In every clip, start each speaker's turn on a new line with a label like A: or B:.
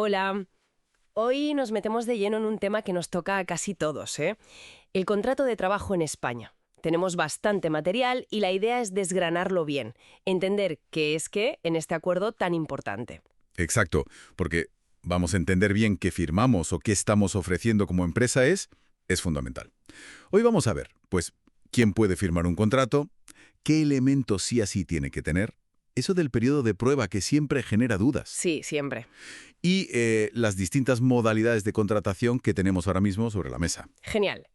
A: Hola. Hoy nos metemos de lleno en un tema que nos toca a casi todos, ¿eh? El contrato de trabajo en España. Tenemos bastante material y la idea es desgranarlo bien, entender qué es qué en este acuerdo tan importante.
B: Exacto, porque vamos a entender bien qué firmamos o qué estamos ofreciendo como empresa es fundamental. Hoy vamos a ver, pues, quién puede firmar un contrato, qué elementos sí así tiene que tener, eso del periodo de prueba que siempre genera dudas,
A: Sí, siempre.
B: y las distintas modalidades de contratación que tenemos ahora mismo sobre la mesa.
A: Genial.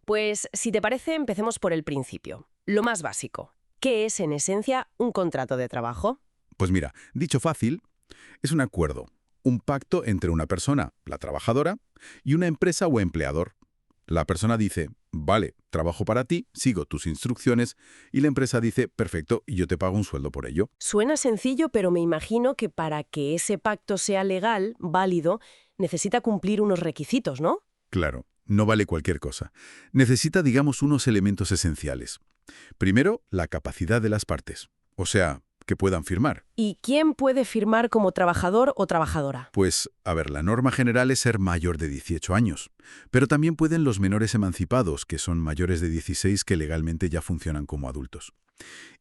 A: Pues si te parece, empecemos por el principio. Lo más básico. ¿Qué es en esencia un contrato de trabajo?
B: Pues mira, dicho fácil, es un acuerdo, un pacto entre una persona, la trabajadora, y una empresa o empleador. La persona dice, vale, trabajo para ti, sigo tus instrucciones, y la empresa dice, perfecto, y yo te pago un sueldo por ello.
A: Suena sencillo, pero me imagino que para que ese pacto sea legal, válido, necesita cumplir unos requisitos, ¿no?
B: Claro, no vale cualquier cosa. Necesita, digamos, unos elementos esenciales. Primero, la capacidad de las partes, o sea, que puedan firmar.
A: ¿Y quién puede firmar como trabajador o trabajadora?
B: Pues, a ver, la norma general es ser mayor de 18 años, pero también pueden los menores emancipados, que son mayores de 16 que legalmente ya funcionan como adultos.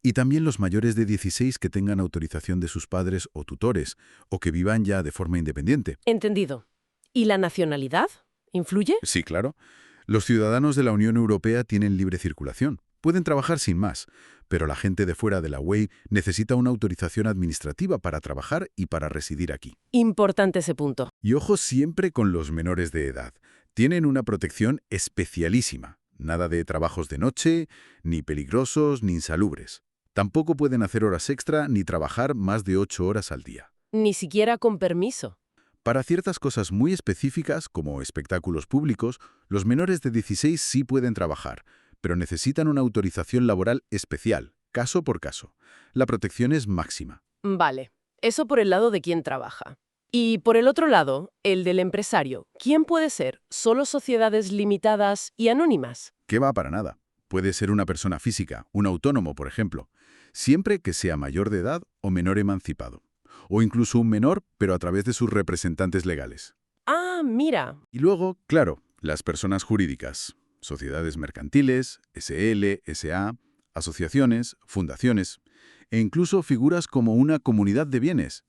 B: Y también los mayores de 16 que tengan autorización de sus padres o tutores, o que vivan ya de forma independiente.
A: Entendido. ¿Y la nacionalidad? ¿Influye?
B: Sí, claro. Los ciudadanos de la Unión Europea tienen libre circulación. Pueden trabajar sin más, pero la gente de fuera de la UE necesita una autorización administrativa para trabajar y para residir aquí.
A: Importante ese punto.
B: Y ojo siempre con los menores de edad. Tienen una protección especialísima. Nada de trabajos de noche, ni peligrosos, ni insalubres. Tampoco pueden hacer horas extra ni trabajar más de 8 horas al día.
A: Ni siquiera con permiso.
B: Para ciertas cosas muy específicas, como espectáculos públicos, los menores de 16 sí pueden trabajar, pero necesitan una autorización laboral especial, caso por caso. La protección es máxima.
A: Vale. Eso por el lado de quien trabaja. Y por el otro lado, el del empresario. ¿Quién puede ser? ¿Solo sociedades limitadas y anónimas?
B: ¿Qué va para nada? Puede ser una persona física, un autónomo, por ejemplo, siempre que sea mayor de edad o menor emancipado. O incluso un menor, pero a través de sus representantes legales.
A: Ah, mira.
B: Y luego, claro, las personas jurídicas, sociedades mercantiles, SL, SA, asociaciones, fundaciones, e incluso figuras como una comunidad de bienes.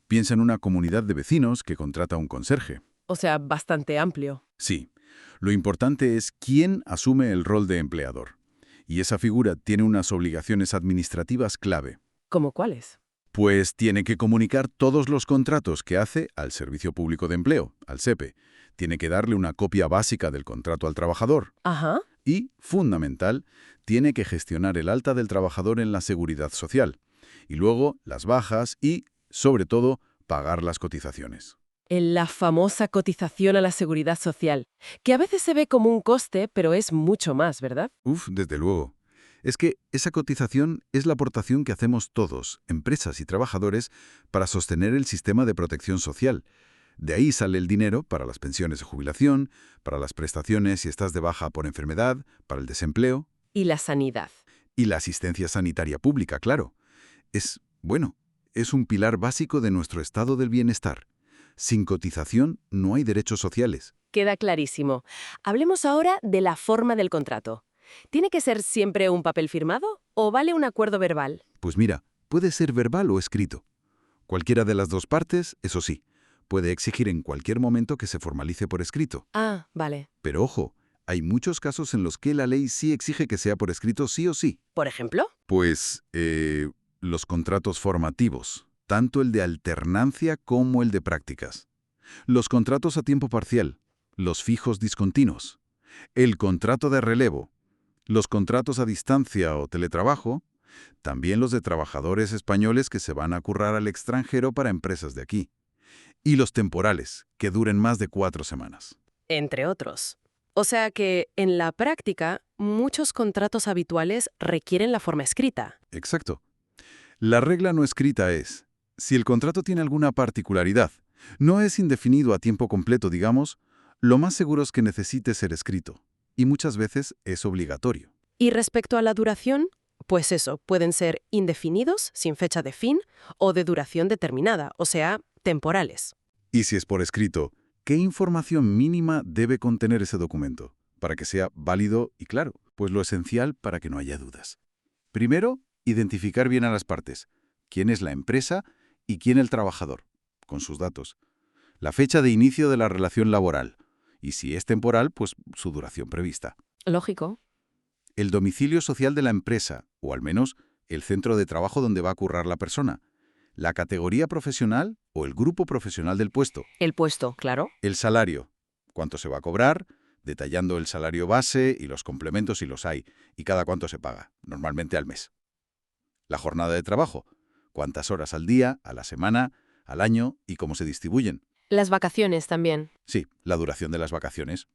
B: Piensa en una comunidad de vecinos que contrata a un conserje.
A: O sea, bastante amplio.
B: Sí, lo importante es quién asume el rol de empleador. Y esa figura tiene unas obligaciones administrativas clave.
A: ¿Cómo cuáles?
B: Pues tiene que comunicar todos los contratos que hace al Servicio Público de Empleo, al SEPE. Tiene que darle una copia básica del contrato al trabajador.
A: Ajá.
B: Y, fundamental, tiene que gestionar el alta del trabajador en la seguridad social. Y luego las bajas y, sobre todo, pagar las cotizaciones.
A: En la famosa cotización a la seguridad social, que a veces se ve como un coste, pero es mucho más, ¿verdad?
B: Uf, desde luego. Es que esa cotización es la aportación que hacemos todos, empresas y trabajadores, para sostener el sistema de protección social. De ahí sale el dinero para las pensiones de jubilación, para las prestaciones si estás de baja por enfermedad, para el desempleo
A: Y la sanidad.
B: y la asistencia sanitaria pública, claro. Es un pilar básico de nuestro estado del bienestar. Sin cotización no hay derechos sociales.
A: Queda clarísimo. Hablemos ahora de la forma del contrato. ¿Tiene que ser siempre un papel firmado o vale un acuerdo verbal?
B: Pues mira, puede ser verbal o escrito. Cualquiera de las dos partes, eso sí, puede exigir en cualquier momento que se formalice por escrito.
A: Ah, vale.
B: Pero ojo, hay muchos casos en los que la ley sí exige que sea por escrito sí o sí.
A: ¿Por ejemplo?
B: Pues los contratos formativos, tanto el de alternancia como el de prácticas. Los contratos a tiempo parcial, los fijos discontinuos, el contrato de relevo, los contratos a distancia o teletrabajo, también los de trabajadores españoles que se van a currar al extranjero para empresas de aquí, y los temporales, que duren más de 4 semanas.
A: Entre otros. O sea que, en la práctica, muchos contratos habituales requieren la forma escrita.
B: Exacto. La regla no escrita es, si el contrato tiene alguna particularidad, no es indefinido a tiempo completo, digamos, lo más seguro es que necesite ser escrito, y muchas veces es obligatorio.
A: Y respecto a la duración, pues eso, pueden ser indefinidos, sin fecha de fin, o de duración determinada, o sea, temporales.
B: Y si es por escrito, ¿qué información mínima debe contener ese documento? Para que sea válido y claro, pues lo esencial para que no haya dudas. Primero, identificar bien a las partes. ¿Quién es la empresa y quién el trabajador? Con sus datos. La fecha de inicio de la relación laboral. Y si es temporal, pues su duración prevista.
A: Lógico.
B: El domicilio social de la empresa, o al menos el centro de trabajo donde va a currar la persona. La categoría profesional o el grupo profesional del puesto.
A: El puesto, claro.
B: El salario. ¿Cuánto se va a cobrar? Detallando el salario base y los complementos si los hay, y cada cuánto se paga, normalmente al mes. La jornada de trabajo. ¿Cuántas horas al día, a la semana, al año y cómo se distribuyen?
A: Las vacaciones también.
B: Sí, la duración de las vacaciones.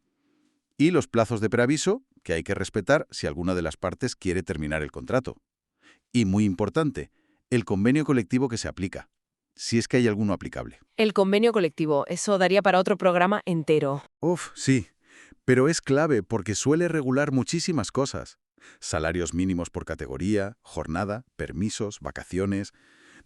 B: Y los plazos de preaviso, que hay que respetar si alguna de las partes quiere terminar el contrato. Y muy importante, el convenio colectivo que se aplica, si es que hay alguno aplicable.
A: El convenio colectivo, eso daría para otro programa entero.
B: Uf, sí, pero es clave porque suele regular muchísimas cosas. Salarios mínimos por categoría, jornada, permisos, vacaciones.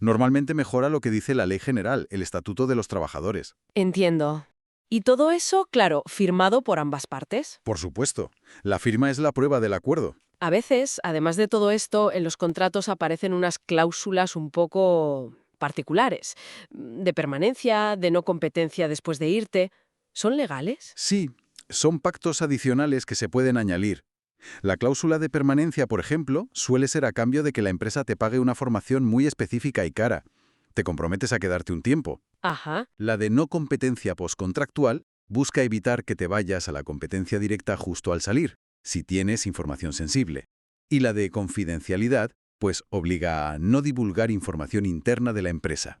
B: Normalmente mejora lo que dice la Ley General, el Estatuto de los Trabajadores.
A: Entiendo. Y todo eso, claro, firmado por ambas partes.
B: Por supuesto, la firma es la prueba del acuerdo.
A: A veces, además de todo esto, en los contratos aparecen unas cláusulas un poco particulares, de permanencia, de no competencia después de irte. ¿Son legales?
B: Sí, son pactos adicionales que se pueden añadir. La cláusula de permanencia, por ejemplo, suele ser a cambio de que la empresa te pague una formación muy específica y cara. Te comprometes a quedarte un tiempo.
A: Ajá.
B: La de no competencia postcontractual busca evitar que te vayas a la competencia directa justo al salir, si tienes información sensible. Y la de confidencialidad, pues obliga a no divulgar información interna de la empresa.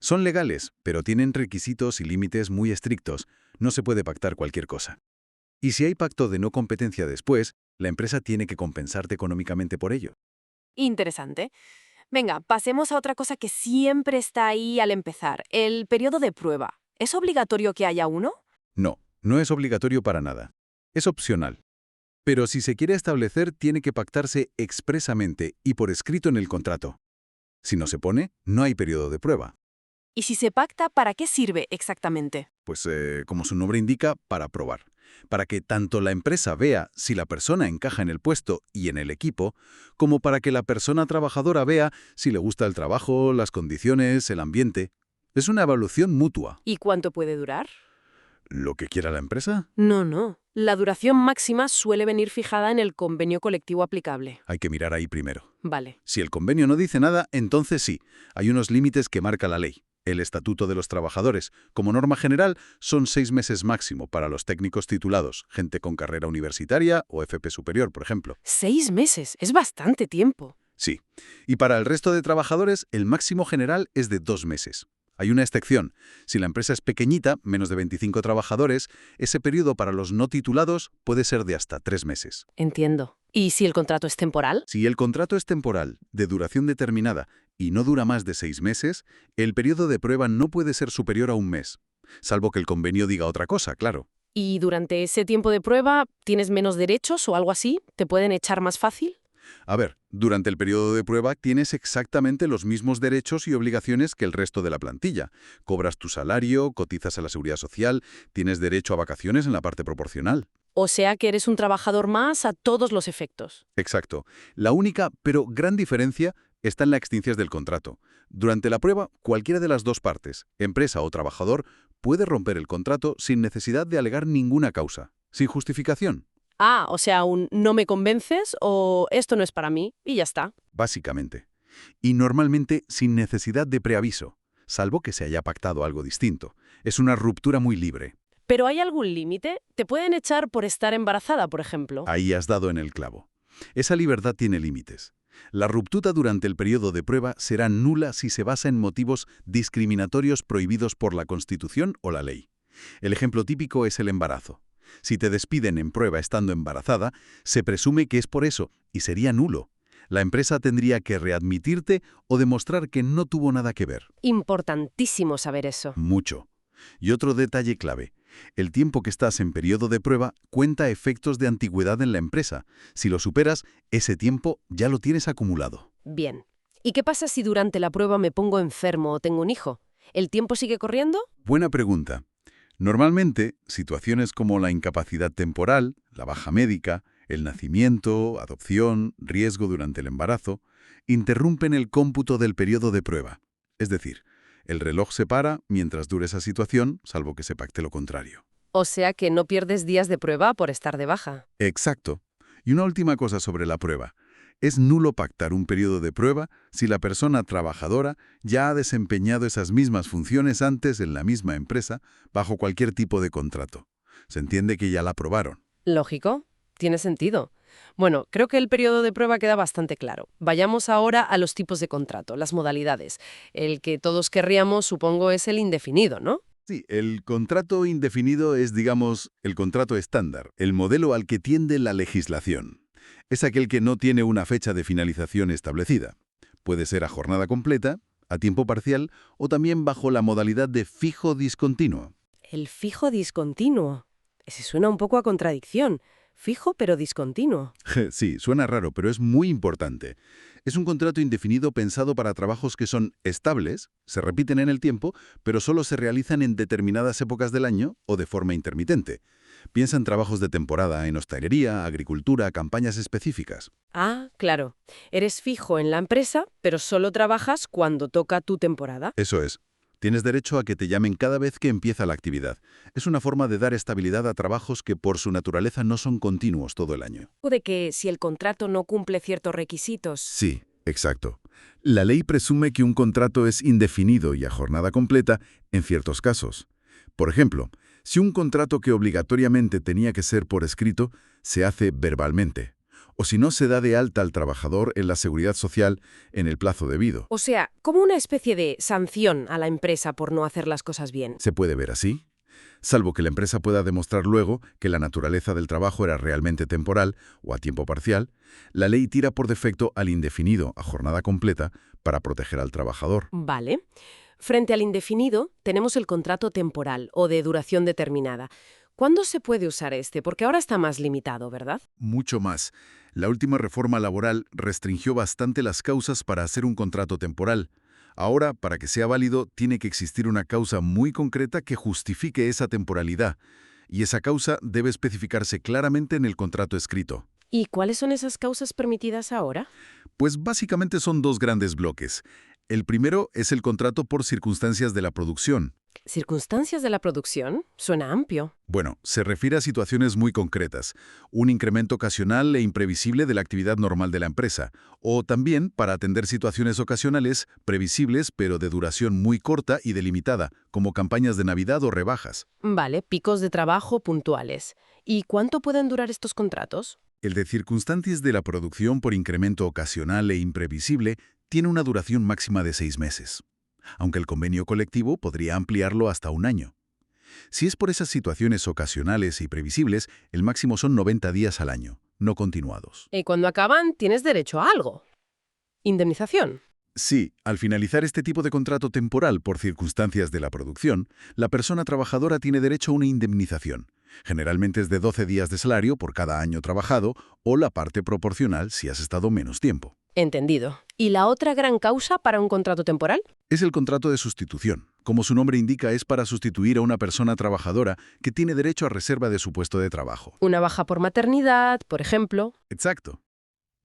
B: Son legales, pero tienen requisitos y límites muy estrictos. No se puede pactar cualquier cosa. Y si hay pacto de no competencia después, la empresa tiene que compensarte económicamente por ello.
A: Interesante. Venga, pasemos a otra cosa que siempre está ahí al empezar, el periodo de prueba. ¿Es obligatorio que haya uno?
B: No, no es obligatorio para nada. Es opcional. Pero si se quiere establecer, tiene que pactarse expresamente y por escrito en el contrato. Si no se pone, no hay periodo de prueba.
A: Y si se pacta, ¿para qué sirve exactamente?
B: Pues, como su nombre indica, para probar. Para que tanto la empresa vea si la persona encaja en el puesto y en el equipo, como para que la persona trabajadora vea si le gusta el trabajo, las condiciones, el ambiente. Es una evaluación mutua.
A: ¿Y cuánto puede durar?
B: ¿Lo que quiera la empresa?
A: No. La duración máxima suele venir fijada en el convenio colectivo aplicable.
B: Hay que mirar ahí primero.
A: Vale.
B: Si el convenio no dice nada, entonces sí. Hay unos límites que marca la ley. El Estatuto de los Trabajadores, como norma general, son 6 meses máximo para los técnicos titulados, gente con carrera universitaria o FP superior, por ejemplo.
A: 6 meses, es bastante tiempo.
B: Sí. Y para el resto de trabajadores, el máximo general es de 2 meses. Hay una excepción. Si la empresa es pequeñita, menos de 25 trabajadores, ese periodo para los no titulados puede ser de hasta 3 meses.
A: Entiendo. ¿Y si el contrato es temporal?
B: Si el contrato es temporal, de duración determinada, y no dura más de 6 meses, el periodo de prueba no puede ser superior a un mes, salvo que el convenio diga otra cosa, claro.
A: ¿Y durante ese tiempo de prueba tienes menos derechos o algo así? ¿Te pueden echar más fácil?
B: A ver, durante el periodo de prueba tienes exactamente los mismos derechos y obligaciones que el resto de la plantilla. Cobras tu salario, cotizas a la seguridad social, tienes derecho a vacaciones en la parte proporcional.
A: O sea que eres un trabajador más a todos los efectos.
B: Exacto. La única, pero gran diferencia está en la extinción del contrato. Durante la prueba, cualquiera de las dos partes, empresa o trabajador, puede romper el contrato sin necesidad de alegar ninguna causa, sin justificación.
A: Ah, o sea, un no me convences o esto no es para mí y ya está.
B: Básicamente. Y normalmente sin necesidad de preaviso, salvo que se haya pactado algo distinto. Es una ruptura muy libre.
A: ¿Pero hay algún límite? ¿Te pueden echar por estar embarazada, por ejemplo?
B: Ahí has dado en el clavo. Esa libertad tiene límites. La ruptura durante el periodo de prueba será nula si se basa en motivos discriminatorios prohibidos por la Constitución o la ley. El ejemplo típico es el embarazo. Si te despiden en prueba estando embarazada, se presume que es por eso y sería nulo. La empresa tendría que readmitirte o demostrar que no tuvo nada que ver.
A: Importantísimo saber eso.
B: Mucho. Y otro detalle clave. El tiempo que estás en periodo de prueba cuenta efectos de antigüedad en la empresa. Si lo superas, ese tiempo ya lo tienes acumulado.
A: Bien. ¿Y qué pasa si durante la prueba me pongo enfermo o tengo un hijo? ¿El tiempo sigue corriendo?
B: Buena pregunta. Normalmente, situaciones como la incapacidad temporal, la baja médica, el nacimiento, adopción, riesgo durante el embarazo, interrumpen el cómputo del periodo de prueba. Es decir, el reloj se para mientras dure esa situación, salvo que se pacte lo contrario.
A: O sea que no pierdes días de prueba por estar de baja.
B: Exacto. Y una última cosa sobre la prueba. Es nulo pactar un periodo de prueba si la persona trabajadora ya ha desempeñado esas mismas funciones antes en la misma empresa bajo cualquier tipo de contrato. Se entiende que ya la aprobaron.
A: Lógico, tiene sentido. Bueno, creo que el periodo de prueba queda bastante claro. Vayamos ahora a los tipos de contrato, las modalidades. El que todos querríamos, supongo, es el indefinido, ¿no?
B: Sí, el contrato indefinido es, digamos, el contrato estándar, el modelo al que tiende la legislación. Es aquel que no tiene una fecha de finalización establecida. Puede ser a jornada completa, a tiempo parcial o también bajo la modalidad de fijo discontinuo.
A: El fijo discontinuo. Ese suena un poco a contradicción. Fijo pero discontinuo.
B: Sí, suena raro, pero es muy importante. Es un contrato indefinido pensado para trabajos que son estables, se repiten en el tiempo, pero solo se realizan en determinadas épocas del año o de forma intermitente. Piensa en trabajos de temporada, en hostelería, agricultura, campañas específicas.
A: Ah, claro. Eres fijo en la empresa, pero solo trabajas cuando toca tu temporada.
B: Eso es. Tienes derecho a que te llamen cada vez que empieza la actividad. Es una forma de dar estabilidad a trabajos que por su naturaleza no son continuos todo el año.
A: O de que si el contrato no cumple ciertos requisitos.
B: Sí, exacto. La ley presume que un contrato es indefinido y a jornada completa en ciertos casos. Por ejemplo, si un contrato que obligatoriamente tenía que ser por escrito se hace verbalmente, o si no se da de alta al trabajador en la seguridad social en el plazo debido.
A: O sea, como una especie de sanción a la empresa por no hacer las cosas bien.
B: ¿Se puede ver así? Salvo que la empresa pueda demostrar luego que la naturaleza del trabajo era realmente temporal o a tiempo parcial, la ley tira por defecto al indefinido a jornada completa para proteger al trabajador.
A: Vale. Frente al indefinido, tenemos el contrato temporal o de duración determinada. ¿Cuándo se puede usar este? Porque ahora está más limitado, ¿verdad?
B: Mucho más. La última reforma laboral restringió bastante las causas para hacer un contrato temporal. Ahora, para que sea válido, tiene que existir una causa muy concreta que justifique esa temporalidad, y esa causa debe especificarse claramente en el contrato escrito.
A: ¿Y cuáles son esas causas permitidas ahora?
B: Pues básicamente son dos grandes bloques. El primero es el contrato por circunstancias de la producción.
A: Circunstancias de la producción. Suena amplio.
B: Bueno, se refiere a situaciones muy concretas, un incremento ocasional e imprevisible de la actividad normal de la empresa, o también para atender situaciones ocasionales, previsibles pero de duración muy corta y delimitada, como campañas de Navidad o rebajas.
A: Vale, picos de trabajo puntuales. ¿Y cuánto pueden durar estos contratos?
B: El de circunstancias de la producción por incremento ocasional e imprevisible tiene una duración máxima de 6 meses, aunque el convenio colectivo podría ampliarlo hasta un año. Si es por esas situaciones ocasionales y previsibles, el máximo son 90 días al año, no continuados.
A: Y cuando acaban, tienes derecho a algo. Indemnización.
B: Sí, al finalizar este tipo de contrato temporal por circunstancias de la producción, la persona trabajadora tiene derecho a una indemnización. Generalmente es de 12 días de salario por cada año trabajado o la parte proporcional si has estado menos tiempo.
A: Entendido. ¿Y la otra gran causa para un contrato temporal?
B: Es el contrato de sustitución. Como su nombre indica, es para sustituir a una persona trabajadora que tiene derecho a reserva de su puesto de trabajo.
A: Una baja por maternidad, por ejemplo.
B: Exacto.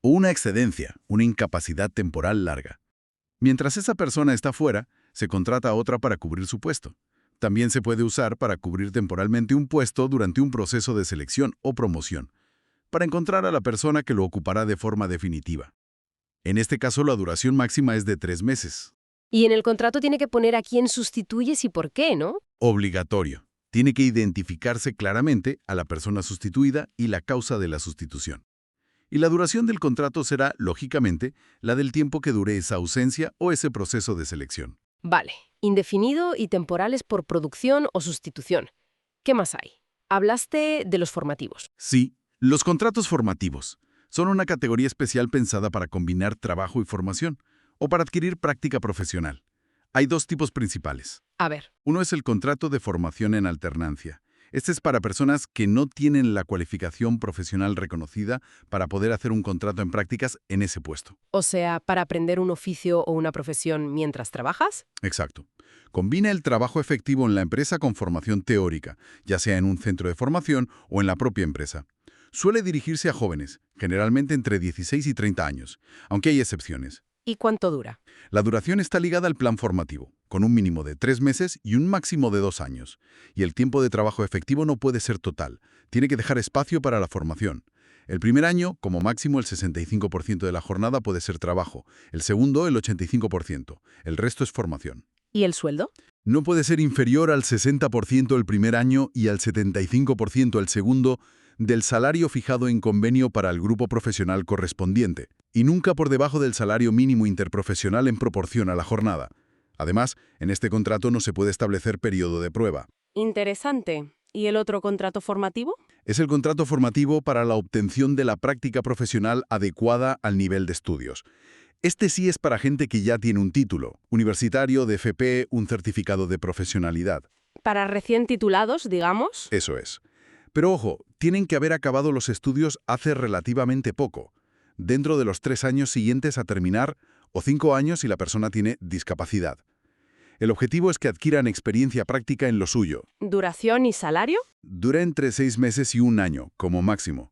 B: O una excedencia, una incapacidad temporal larga. Mientras esa persona está fuera, se contrata a otra para cubrir su puesto. También se puede usar para cubrir temporalmente un puesto durante un proceso de selección o promoción, para encontrar a la persona que lo ocupará de forma definitiva. En este caso, la duración máxima es de 3 meses.
A: Y en el contrato tiene que poner a quién sustituyes y por qué, ¿no?
B: Obligatorio. Tiene que identificarse claramente a la persona sustituida y la causa de la sustitución. Y la duración del contrato será, lógicamente, la del tiempo que dure esa ausencia o ese proceso de selección.
A: Vale. Indefinido y temporales por producción o sustitución. ¿Qué más hay? Hablaste de los formativos.
B: Sí, los contratos formativos son una categoría especial pensada para combinar trabajo y formación, o para adquirir práctica profesional. Hay dos tipos principales.
A: A ver.
B: Uno es el contrato de formación en alternancia. Este es para personas que no tienen la cualificación profesional reconocida para poder hacer un contrato en prácticas en ese puesto.
A: O sea, para aprender un oficio o una profesión mientras trabajas.
B: Exacto. Combina el trabajo efectivo en la empresa con formación teórica, ya sea en un centro de formación o en la propia empresa. Suele dirigirse a jóvenes, generalmente entre 16 y 30 años, aunque hay excepciones.
A: ¿Y cuánto dura?
B: La duración está ligada al plan formativo, con un mínimo de 3 meses y un máximo de 2 años. Y el tiempo de trabajo efectivo no puede ser total, tiene que dejar espacio para la formación. El primer año, como máximo, el 65% de la jornada puede ser trabajo, el segundo, el 85%, el resto es formación.
A: ¿Y el sueldo?
B: No puede ser inferior al 60% el primer año y al 75% el segundo del salario fijado en convenio para el grupo profesional correspondiente, y nunca por debajo del salario mínimo interprofesional en proporción a la jornada. Además, en este contrato no se puede establecer periodo de prueba.
A: Interesante. ¿Y el otro contrato formativo?
B: Es el contrato formativo para la obtención de la práctica profesional adecuada al nivel de estudios. Este sí es para gente que ya tiene un título, universitario, de FP, un certificado de profesionalidad.
A: Para recién titulados, digamos.
B: Eso es. Pero ojo, tienen que haber acabado los estudios hace relativamente poco, dentro de los 3 años siguientes a terminar o 5 años si la persona tiene discapacidad. El objetivo es que adquieran experiencia práctica en lo suyo.
A: ¿Duración y salario?
B: Dura entre 6 meses y 1 año, como máximo.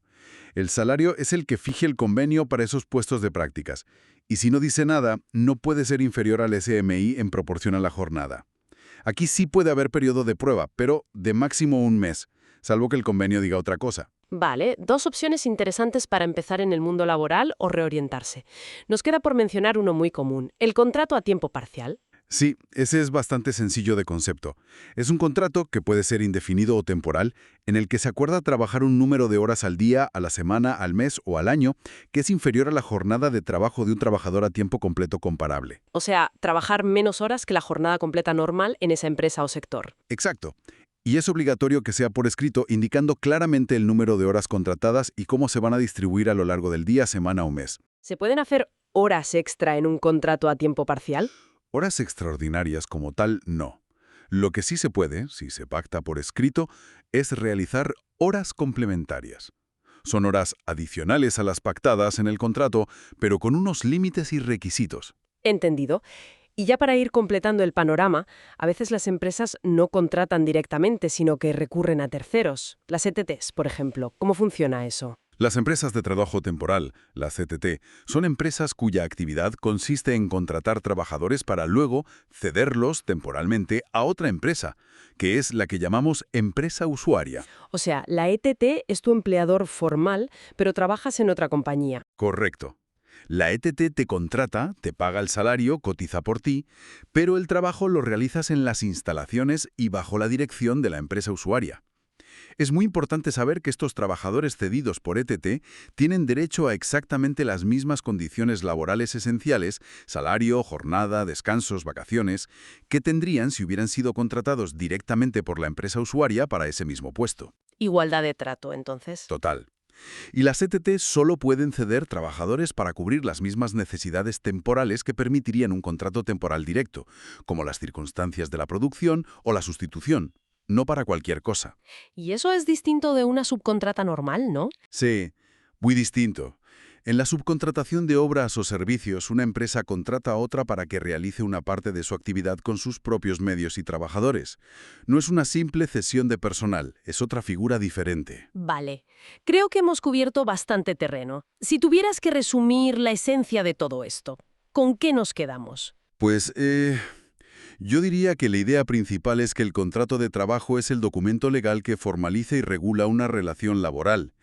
B: El salario es el que fije el convenio para esos puestos de prácticas, y si no dice nada, no puede ser inferior al SMI en proporción a la jornada. Aquí sí puede haber periodo de prueba, pero de máximo 1 mes, salvo que el convenio diga otra cosa.
A: Vale, dos opciones interesantes para empezar en el mundo laboral o reorientarse. Nos queda por mencionar uno muy común, el contrato a tiempo parcial.
B: Sí, ese es bastante sencillo de concepto. Es un contrato que puede ser indefinido o temporal, en el que se acuerda trabajar un número de horas al día, a la semana, al mes o al año, que es inferior a la jornada de trabajo de un trabajador a tiempo completo comparable.
A: O sea, trabajar menos horas que la jornada completa normal en esa empresa o sector.
B: Exacto. Y es obligatorio que sea por escrito, indicando claramente el número de horas contratadas y cómo se van a distribuir a lo largo del día, semana o mes.
A: ¿Se pueden hacer horas extra en un contrato a tiempo parcial?
B: Horas extraordinarias como tal, no. Lo que sí se puede, si se pacta por escrito, es realizar horas complementarias. Son horas adicionales a las pactadas en el contrato, pero con unos límites y requisitos.
A: Entendido. Y ya para ir completando el panorama, a veces las empresas no contratan directamente, sino que recurren a terceros. Las ETTs, por ejemplo. ¿Cómo funciona eso?
B: Las empresas de trabajo temporal, las CTT, son empresas cuya actividad consiste en contratar trabajadores para luego cederlos temporalmente a otra empresa, que es la que llamamos empresa usuaria.
A: O sea, la ETT es tu empleador formal, pero trabajas en otra compañía.
B: Correcto. La ETT te contrata, te paga el salario, cotiza por ti, pero el trabajo lo realizas en las instalaciones y bajo la dirección de la empresa usuaria. Es muy importante saber que estos trabajadores cedidos por ETT tienen derecho a exactamente las mismas condiciones laborales esenciales, salario, jornada, descansos, vacaciones, que tendrían si hubieran sido contratados directamente por la empresa usuaria para ese mismo puesto.
A: Igualdad de trato, entonces.
B: Total. Y las ETT solo pueden ceder trabajadores para cubrir las mismas necesidades temporales que permitirían un contrato temporal directo, como las circunstancias de la producción o la sustitución, no para cualquier cosa.
A: Y eso es distinto de una subcontrata normal, ¿no?
B: Sí, muy distinto. En la subcontratación de obras o servicios, una empresa contrata a otra para que realice una parte de su actividad con sus propios medios y trabajadores. No es una simple cesión de personal, es otra figura diferente.
A: Vale. Creo que hemos cubierto bastante terreno. Si tuvieras que resumir la esencia de todo esto, ¿con qué nos quedamos?
B: Pues, yo diría que la idea principal es que el contrato de trabajo es el documento legal que formaliza y regula una relación laboral.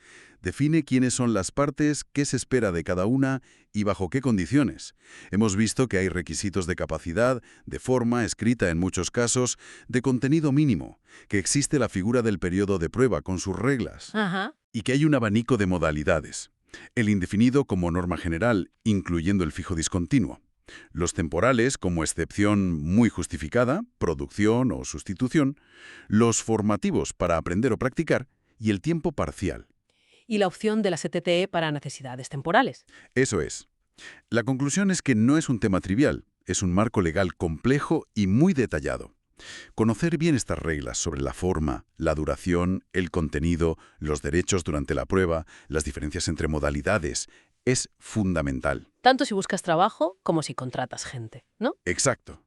B: Define quiénes son las partes, qué se espera de cada una y bajo qué condiciones. Hemos visto que hay requisitos de capacidad, de forma, escrita en muchos casos, de contenido mínimo, que existe la figura del periodo de prueba con sus reglas,
A: Ajá.
B: y que hay un abanico de modalidades. El indefinido como norma general, incluyendo el fijo discontinuo. Los temporales como excepción muy justificada, producción o sustitución. Los formativos para aprender o practicar y el tiempo parcial.
A: Y la opción de la CTT para necesidades temporales.
B: Eso es. La conclusión es que no es un tema trivial, es un marco legal complejo y muy detallado. Conocer bien estas reglas sobre la forma, la duración, el contenido, los derechos durante la prueba, las diferencias entre modalidades, es fundamental.
A: Tanto si buscas trabajo como si contratas gente, ¿no?
B: Exacto.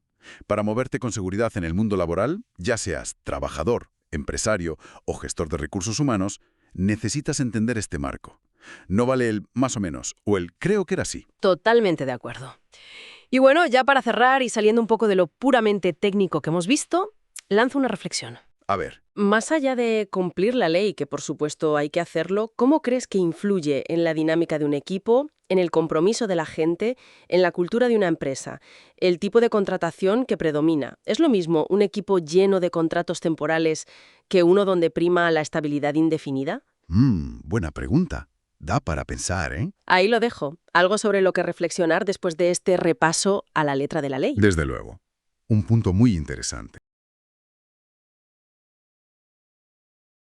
B: Para moverte con seguridad en el mundo laboral, ya seas trabajador, empresario o gestor de recursos humanos, necesitas entender este marco. No vale el más o menos o el creo que era así.
A: Totalmente de acuerdo. Y bueno, ya para cerrar y saliendo un poco de lo puramente técnico que hemos visto, lanzo una reflexión.
B: A ver,
A: Más allá de cumplir la ley, que por supuesto hay que hacerlo, ¿cómo crees que influye en la dinámica de un equipo, en el compromiso de la gente, en la cultura de una empresa, el tipo de contratación que predomina? ¿Es lo mismo un equipo lleno de contratos temporales que uno donde prima la estabilidad indefinida?
B: buena pregunta. Da para pensar, ¿eh?
A: Ahí lo dejo. Algo sobre lo que reflexionar después de este repaso a la letra de la ley.
B: Desde luego. Un punto muy interesante.